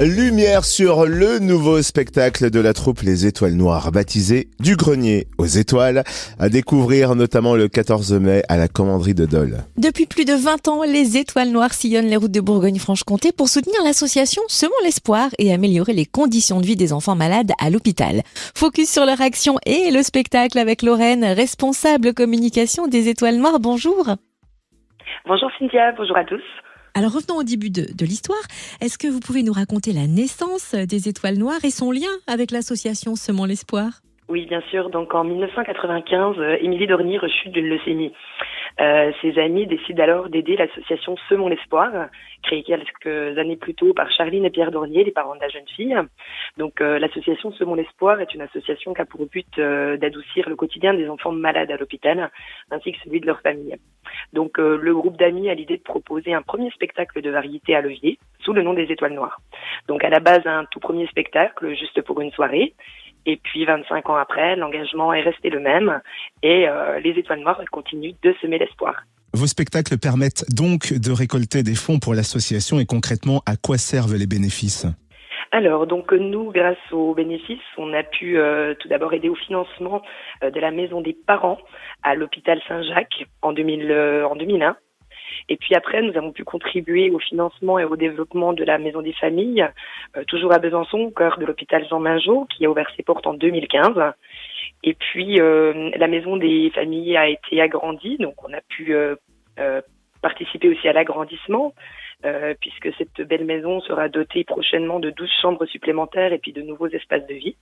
Lumière sur le nouveau spectacle de la troupe Les Étoiles Noires, baptisé Du Grenier aux Étoiles, à découvrir notamment le 14 mai à la Commanderie de Dole. Depuis plus de 20 ans, les Étoiles Noires sillonnent les routes de Bourgogne-Franche-Comté pour soutenir l'association Semons l'Espoir et améliorer les conditions de vie des enfants malades à l'hôpital. Focus sur leur action et le spectacle avec Lorraine, responsable communication des Étoiles Noires. Bonjour. Bonjour Cynthia, bonjour à tous. Alors revenons au début de l'histoire. Est-ce que vous pouvez nous raconter la naissance des Étoiles Noires et son lien avec l'association Semons l'Espoir ? Oui, bien sûr. Donc en 1995, Émilie Dornier rechute d'une leucémie. Ses amis décident alors d'aider l'association Semons l'Espoir, créée quelques années plus tôt par Charline et Pierre Dornier, les parents de la jeune fille. Donc l'association Semons l'Espoir est une association qui a pour but d'adoucir le quotidien des enfants malades à l'hôpital, ainsi que celui de leur famille. Donc le groupe d'amis a l'idée de proposer un premier spectacle de variété à Levier, sous le nom des Étoiles Noires. Donc à la base, un tout premier spectacle, juste pour une soirée. Et puis 25 ans après, l'engagement est resté le même et les Étoiles Noires continuent de semer l'espoir. Vos spectacles permettent donc de récolter des fonds pour l'association et concrètement, à quoi servent les bénéfices ? Alors, donc nous, grâce aux bénéfices, on a pu tout d'abord aider au financement de la maison des parents à l'hôpital Saint-Jacques en 2001. Et puis après, nous avons pu contribuer au financement et au développement de la Maison des Familles, toujours à Besançon, au cœur de l'hôpital Jean Mingeot, qui a ouvert ses portes en 2015. Et puis, la Maison des Familles a été agrandie, donc on a pu participer aussi à l'agrandissement, puisque cette belle maison sera dotée prochainement de 12 chambres supplémentaires et puis de nouveaux espaces de vie.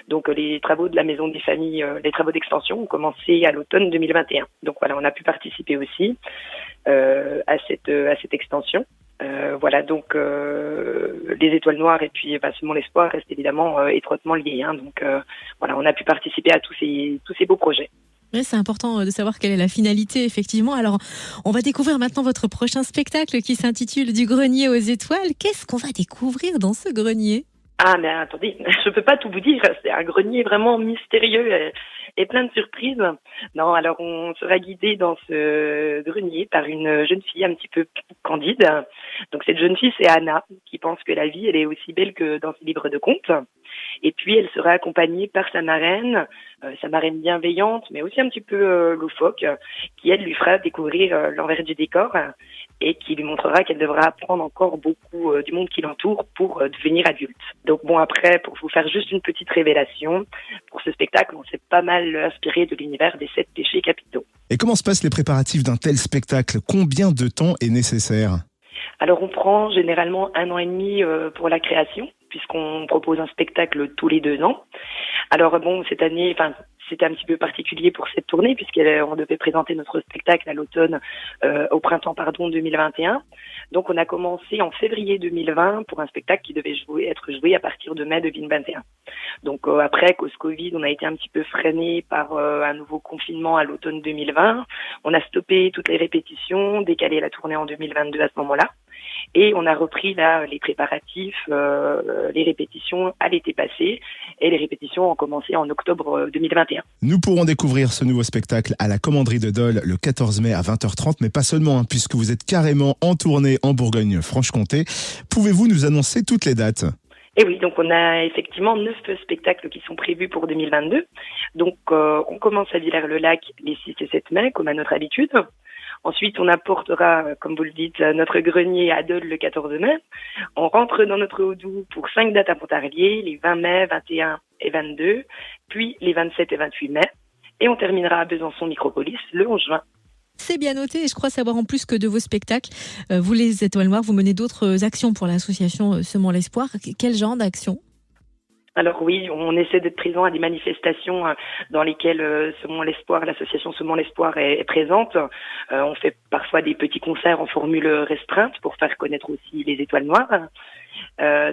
Donc les travaux de la Maison des Familles, les travaux d'extension ont commencé à l'automne 2021. Donc voilà, on a pu participer aussi à cette extension. Voilà, donc les Étoiles Noires et puis Semons l'Espoir restent évidemment étroitement liés. Donc voilà, on a pu participer à tous ces beaux projets. Oui, c'est important de savoir quelle est la finalité, effectivement. Alors, on va découvrir maintenant votre prochain spectacle qui s'intitule Du Grenier aux Étoiles. Qu'est-ce qu'on va découvrir dans ce grenier ? Ah, mais attendez, je peux pas tout vous dire. C'est un grenier vraiment mystérieux et plein de surprises. Non, alors on sera guidé dans ce grenier par une jeune fille un petit peu candide. Donc cette jeune fille, c'est Anna, qui pense que la vie, elle est aussi belle que dans ses livres de contes. Et puis elle sera accompagnée par sa marraine bienveillante, mais aussi un petit peu loufoque, qui elle lui fera découvrir l'envers du décor et qui lui montrera qu'elle devra apprendre encore beaucoup du monde qui l'entoure pour devenir adulte. Donc bon, après, pour vous faire juste une petite révélation, pour ce spectacle, on s'est pas mal inspiré de l'univers des 7 péchés capitaux. Et comment se passent les préparatifs d'un tel spectacle ? Combien de temps est nécessaire ? Alors on prend généralement 1 an et demi pour la création, puisqu'on propose un spectacle tous les 2 ans. Alors bon, cette année, c'était un petit peu particulier pour cette tournée, puisqu'on devait présenter notre spectacle à l'automne, au printemps 2021. Donc on a commencé en février 2020 pour un spectacle qui devait être joué à partir de mai 2021. Donc après, cause Covid, on a été un petit peu freiné par un nouveau confinement à l'automne 2020. On a stoppé toutes les répétitions, décalé la tournée en 2022 à ce moment-là. Et on a repris là les préparatifs, les répétitions à l'été passé, et les répétitions ont commencé en octobre 2021. Nous pourrons découvrir ce nouveau spectacle à la Commanderie de Dole le 14 mai à 20h30, mais pas seulement, puisque vous êtes carrément en tournée en Bourgogne-Franche-Comté. Pouvez-vous nous annoncer toutes les dates ? Et oui, donc on a effectivement 9 spectacles qui sont prévus pour 2022. Donc on commence à Villers-le-Lac les 6 et 7 mai, comme à notre habitude. Ensuite, on apportera, comme vous le dites, notre grenier à Dole le 14 mai. On rentre dans notre Haut-Doubs pour 5 dates à Pontarlier, les 20 mai, 21 et 22, puis les 27 et 28 mai. Et on terminera à Besançon Micropolis le 11 juin. C'est bien noté et je crois savoir en plus que de vos spectacles, vous les Étoiles Noires, vous menez d'autres actions pour l'association Semons l'Espoir. Quel genre d'action ? Alors oui, on essaie d'être présent à des manifestations dans lesquelles Semons l'Espoir, l'association Semons l'Espoir est présente. On fait parfois des petits concerts en formule restreinte pour faire connaître aussi les Étoiles Noires.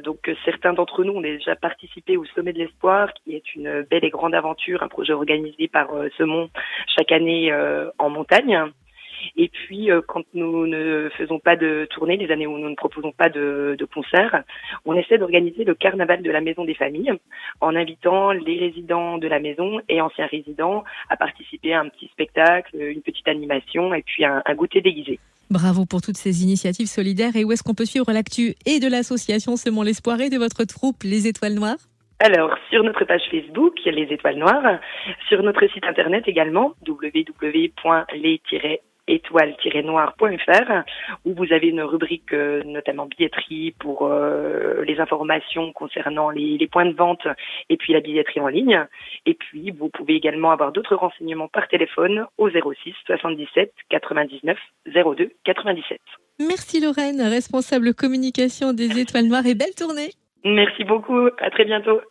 Donc certains d'entre nous ont déjà participé au Sommet de l'Espoir, qui est une belle et grande aventure, un projet organisé par Semons chaque année en montagne. Et puis, quand nous ne faisons pas de tournée, les années où nous ne proposons pas de concert, on essaie d'organiser le carnaval de la Maison des Familles en invitant les résidents de la maison et anciens résidents à participer à un petit spectacle, une petite animation et puis un goûter déguisé. Bravo pour toutes ces initiatives solidaires. Et où est-ce qu'on peut suivre l'actu et de l'association Semons l'Espoir et de votre troupe Les Étoiles Noires? Alors, sur notre page Facebook, il y a Les Étoiles Noires. Sur notre site internet également, www.les-étoiles-noires.fr, où vous avez une rubrique notamment billetterie pour les informations concernant les points de vente et puis la billetterie en ligne. Et puis, vous pouvez également avoir d'autres renseignements par téléphone au 06 77 99 02 97. Merci Lorraine, responsable communication des Étoiles Noires, et belle tournée. Merci beaucoup. À très bientôt.